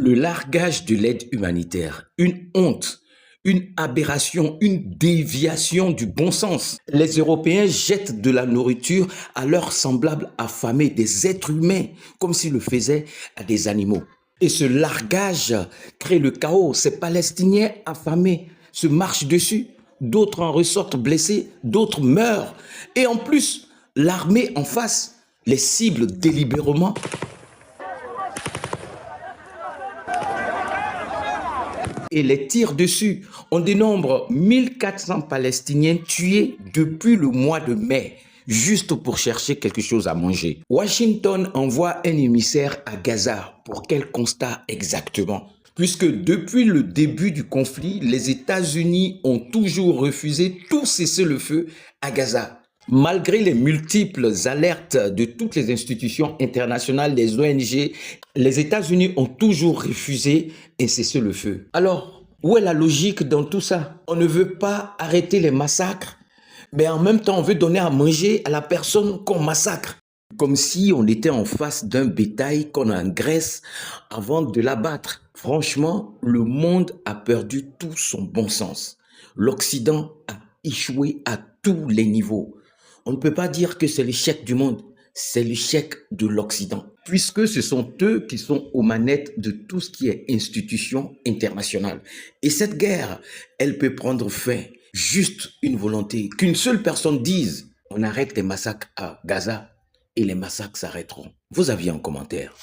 Le largage de l'aide humanitaire, une honte, une aberration, une déviation du bon sens. Les Européens jettent de la nourriture à leurs semblables affamés, des êtres humains, comme s'ils le faisaient à des animaux. Et ce largage crée le chaos. Ces Palestiniens affamés se marchent dessus. D'autres en ressortent blessés, d'autres meurent. Et en plus, l'armée en face les cible délibérément et les tire dessus. On dénombre 1400 Palestiniens tués depuis le mois de mai, juste pour chercher quelque chose à manger. Washington envoie un émissaire à Gaza. Pour quel constat exactement? Puisque depuis le début du conflit, les États-Unis ont toujours refusé tout cessez-le-feu à Gaza. Malgré les multiples alertes de toutes les institutions internationales, des ONG, les États-Unis ont toujours refusé un cessez-le-feu. Alors, où est la logique dans tout ça? On ne veut pas arrêter les massacres, mais en même temps, on veut donner à manger à la personne qu'on massacre. Comme si on était en face d'un bétail qu'on engraisse avant de l'abattre. Franchement, le monde a perdu tout son bon sens. L'Occident a échoué à tous les niveaux. On ne peut pas dire que c'est l'échec du monde, c'est l'échec de l'Occident, puisque ce sont eux qui sont aux manettes de tout ce qui est institution internationale. Et cette guerre, elle peut prendre fin, juste une volonté, qu'une seule personne dise, on arrête les massacres à Gaza et les massacres s'arrêteront. Vos avis en commentaire.